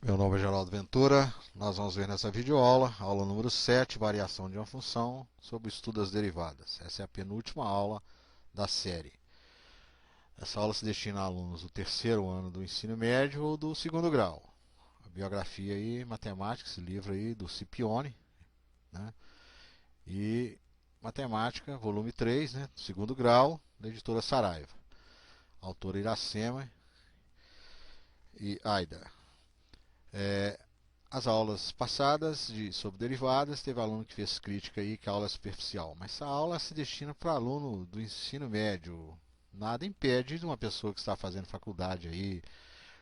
Meu nome é Geraldo Ventura. Nós vamos ver nessa videoaula, aula número 7, variação de uma função, sobre o estudo das derivadas. Essa é a penúltima aula da série. Essa aula se destina a alunos do terceiro ano do ensino médio ou do segundo grau. A biografia aí, matemática, esse livro aí do Scipione, né? E matemática, volume 3, né? Segundo grau, da editora Saraiva. Autora Iracema e Aida. As aulas passadas sobre derivadas, teve aluno que fez crítica aí que a aula é superficial, mas essa aula se destina para aluno do ensino médio. Nada impede de uma pessoa que está fazendo faculdade aí,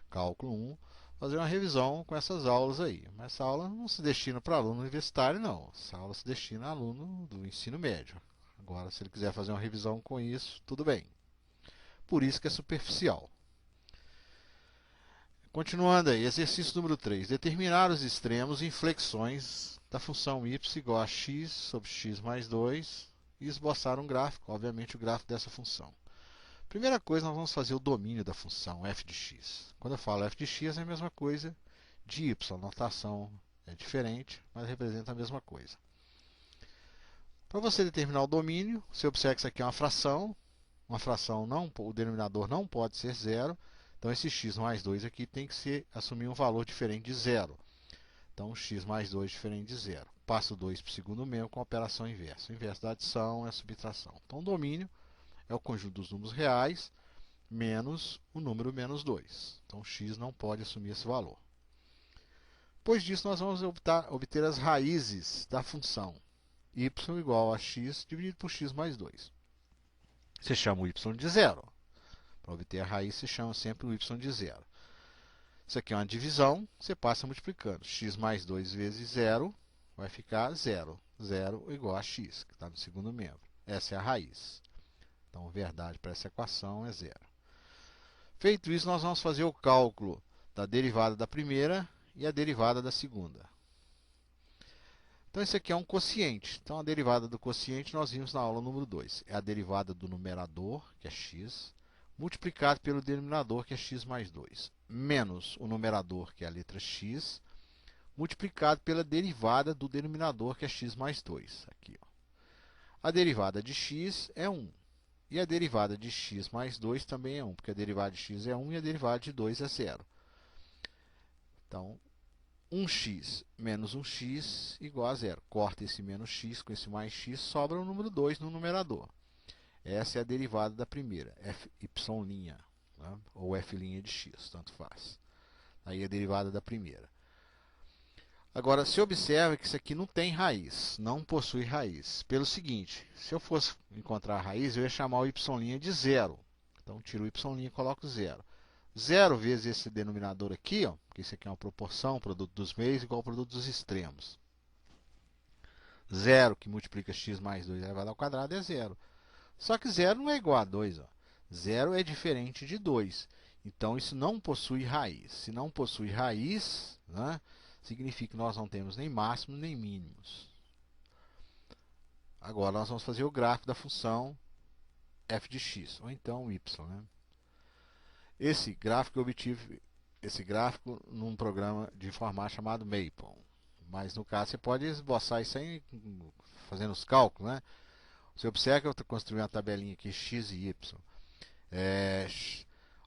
cálculo 1, fazer uma revisão com essas aulas aí. Mas essa aula não se destina para aluno universitário, não. Essa aula se destina a aluno do ensino médio. Agora, se ele quiser fazer uma revisão com isso, tudo bem. Por isso que é superficial. Continuando aí, exercício número 3. Determinar os extremos e inflexões da função y igual a x sobre x mais 2 e esboçar um gráfico, obviamente o gráfico dessa função. Primeira coisa, nós vamos fazer o domínio da função f de x. Quando eu falo f de x, é a mesma coisa de y. A notação é diferente, mas representa a mesma coisa. Para você determinar o domínio, você observa que isso aqui é uma fração. Uma fração, não, o denominador não pode ser zero. Então, esse x mais 2 aqui tem que assumir um valor diferente de zero. Então, x mais 2 diferente de zero. Passo 2 para o segundo membro com a operação inversa. O inverso da adição é a subtração. Então, o domínio é o conjunto dos números reais menos o número menos 2. Então, x não pode assumir esse valor. Depois disso, nós vamos obter as raízes da função y igual a x dividido por x mais 2. Você chama o y de zero. Para obter a raiz, se chama sempre o y de zero. Isso aqui é uma divisão, você passa multiplicando. X mais 2 vezes zero vai ficar zero. Zero igual a x, que está no segundo membro. Essa é a raiz. Então, a verdade para essa equação é zero. Feito isso, nós vamos fazer o cálculo da derivada da primeira e a derivada da segunda. Então, esse aqui é um quociente. Então, a derivada do quociente nós vimos na aula número 2. É a derivada do numerador, que é x, multiplicado pelo denominador, que é x mais 2, menos o numerador, que é a letra x, multiplicado pela derivada do denominador, que é x mais 2. Aqui, ó. A derivada de x é 1. E a derivada de x mais 2 também é 1, porque a derivada de x é 1 e a derivada de 2 é 0. Então, 1x menos 1x igual a 0. Corta esse menos x com esse mais x, sobra o número 2 no numerador. Essa é a derivada da primeira, fy', né? Ou f' de x, tanto faz. Aí a derivada da primeira. Agora, se observa que isso aqui não tem raiz, não possui raiz. Pelo seguinte, se eu fosse encontrar a raiz, eu ia chamar o y' de zero. Então, tiro o y' e coloco zero. Zero vezes esse denominador aqui, ó, porque isso aqui é uma proporção, produto dos meios igual ao produto dos extremos. Zero que multiplica x mais 2 elevado ao quadrado é zero. Só que zero não é igual a 2. Ó. Zero é diferente de 2. Então, isso não possui raiz. Se não possui raiz, né, significa que nós não temos nem máximos nem mínimos. Agora, nós vamos fazer o gráfico da função f de x, ou então y. Né? Esse gráfico eu obtive num programa de informática chamado Maple. Mas, no caso, você pode esboçar isso aí fazendo os cálculos, né? Você observa que eu construí uma tabelinha aqui, x e y.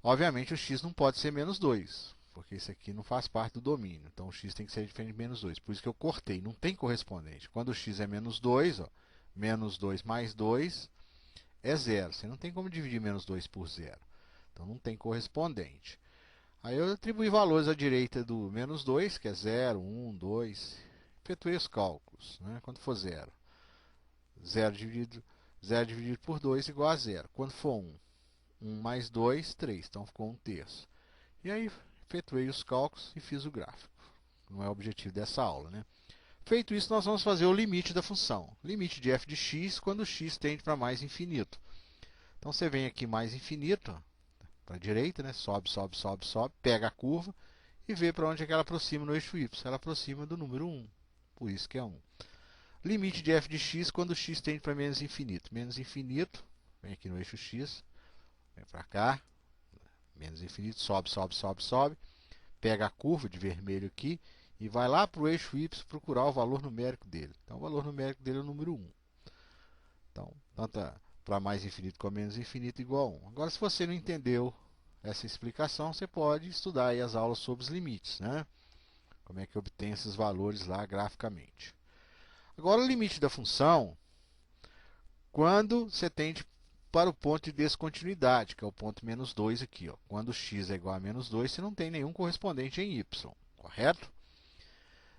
Obviamente, o x não pode ser menos 2, porque isso aqui não faz parte do domínio. Então, o x tem que ser diferente de menos 2. Por isso que eu cortei, não tem correspondente. Quando o x é menos 2, ó, menos 2 mais 2 é zero. Você não tem como dividir menos 2 por zero. Então, não tem correspondente. Aí eu atribuí valores à direita do menos 2, que é 0, 1, 2. Efetuei os cálculos, né? Quando for 0. 0 dividido por 2 igual a 0. Quando for 1, 1 mais 2, 3. Então ficou 1 terço. E aí efetuei os cálculos e fiz o gráfico. Não é o objetivo dessa aula, né? Feito isso, nós vamos fazer o limite da função. Limite de f de x quando x tende para mais infinito. Então você vem aqui mais infinito, para a direita, né? Sobe, sobe, sobe, sobe, pega a curva e vê para onde é que ela aproxima no eixo y. Ela aproxima do número 1. Por isso que é 1. Limite de f de x quando x tende para menos infinito. Menos infinito, vem aqui no eixo x, vem para cá, menos infinito, sobe, sobe, sobe, sobe, pega a curva de vermelho aqui e vai lá para o eixo y procurar o valor numérico dele. Então o valor numérico dele é o número 1. Então, tanto para mais infinito como menos infinito igual a 1. Agora, se você não entendeu essa explicação, você pode estudar aí as aulas sobre os limites, né? Como é que obtém esses valores lá graficamente. Agora, o limite da função, quando você tende para o ponto de descontinuidade, que é o ponto menos 2 aqui. Ó. Quando x é igual a menos 2, você não tem nenhum correspondente em y, correto?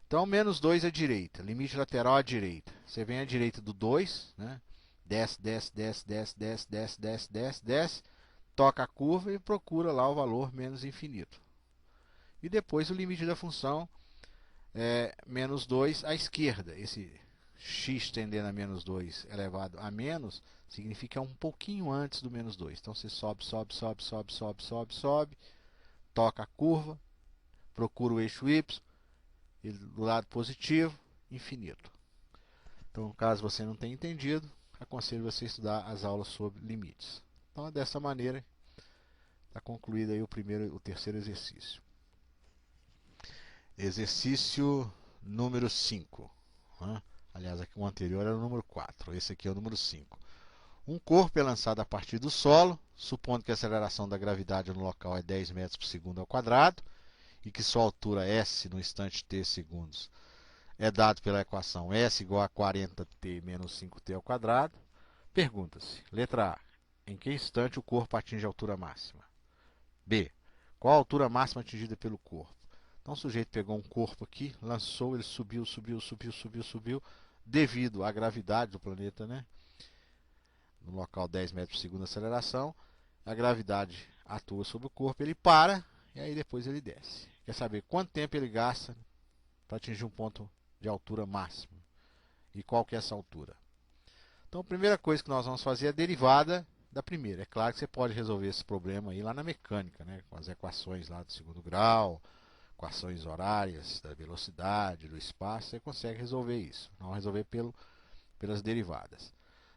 Então, menos 2 à direita, limite lateral à direita. Você vem à direita do 2, né? Desce, desce, desce, desce, desce, desce, desce, desce, desce, toca a curva e procura lá o valor menos infinito. E depois o limite da função é menos 2 à esquerda. Esse x tendendo a menos 2 elevado a menos, significa um pouquinho antes do menos 2. Então você sobe, sobe, sobe, sobe, sobe, sobe, sobe, toca a curva, procura o eixo y, e do lado positivo, infinito. Então, caso você não tenha entendido, aconselho você a estudar as aulas sobre limites. Então, dessa maneira, está concluído aí o terceiro exercício. Exercício número 5. Aliás, aqui o anterior era o número 4. Esse aqui é o número 5. Um corpo é lançado a partir do solo, supondo que a aceleração da gravidade no local é 10 metros por segundo ao quadrado e que sua altura s no instante t segundos é dado pela equação s igual a 40t menos 5t ao quadrado. Pergunta-se, letra A, em que instante o corpo atinge a altura máxima? B, qual a altura máxima atingida pelo corpo? Então o sujeito pegou um corpo aqui, lançou, ele subiu, subiu, subiu, subiu, subiu, devido à gravidade do planeta, né? No local 10 metros por segundo de aceleração, a gravidade atua sobre o corpo, ele para e aí depois ele desce. Quer saber quanto tempo ele gasta para atingir um ponto de altura máximo? E qual que é essa altura? Então a primeira coisa que nós vamos fazer é a derivada da primeira. É claro que você pode resolver esse problema aí lá na mecânica, né? Com as equações lá do segundo grau, equações horárias da velocidade, do espaço, você consegue resolver isso. Não resolver pelas derivadas.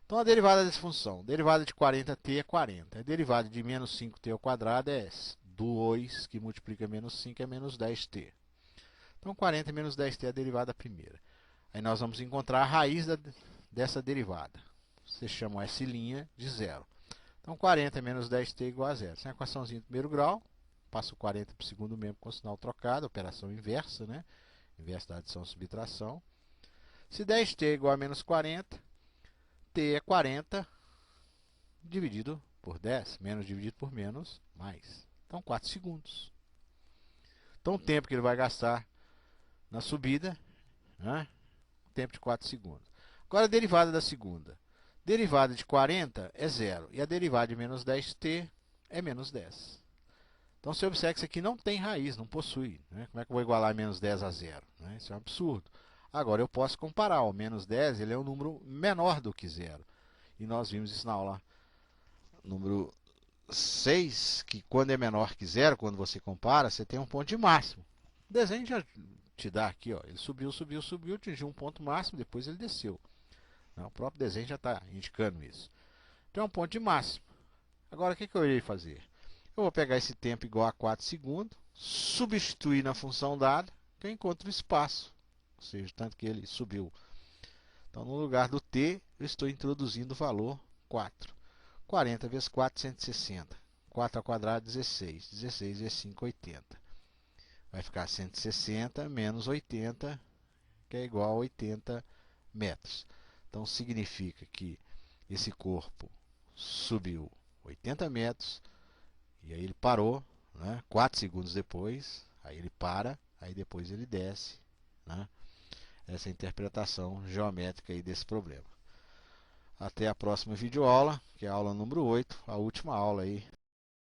Então a derivada dessa função, derivada de 40t é 40. A derivada de menos 5t ao quadrado é 2 que multiplica menos 5 é menos 10t. Então 40 menos 10t é a derivada primeira. Aí nós vamos encontrar a raiz dessa derivada. Você chama S' de zero. Então 40 menos 10t é igual a zero. Essa é a equaçãozinha de primeiro grau. Passo 40 para o segundo membro com sinal trocado, operação inversa, né? Inversa da adição e subtração. Se 10t é igual a menos 40, t é 40 dividido por 10, menos dividido por menos, mais. Então 4 segundos. Então o tempo que ele vai gastar na subida, né? Tempo de 4 segundos. Agora a derivada da segunda. Derivada de 40 é zero. E a derivada de menos 10t é menos 10. Então você observa que isso aqui não tem raiz, não possui. Né? Como é que eu vou igualar menos 10 a zero? Né? Isso é um absurdo. Agora eu posso comparar. O menos 10 ele é um número menor do que zero. E nós vimos isso na aula número 6, que quando é menor que zero, quando você compara, você tem um ponto de máximo. O desenho já te dá aqui, ó, ele subiu, subiu, subiu, atingiu um ponto máximo, depois ele desceu. O próprio desenho já está indicando isso. Então é um ponto de máximo. Agora o que eu irei fazer? Eu vou pegar esse tempo igual a 4 segundos, substituir na função dada, que eu encontro o espaço, ou seja, tanto que ele subiu. Então no lugar do t, eu estou introduzindo o valor 4. 40 vezes 4, 160. 4 ao quadrado, 16. 16 vezes 5, 80. Vai ficar 160 menos 80, que é igual a 80 metros. Então significa que esse corpo subiu 80 metros, e aí ele parou, né? 4 segundos depois, aí ele para, aí depois ele desce. Né? Essa é a interpretação geométrica aí desse problema. Até a próxima videoaula, que é a aula número 8, a última aula aí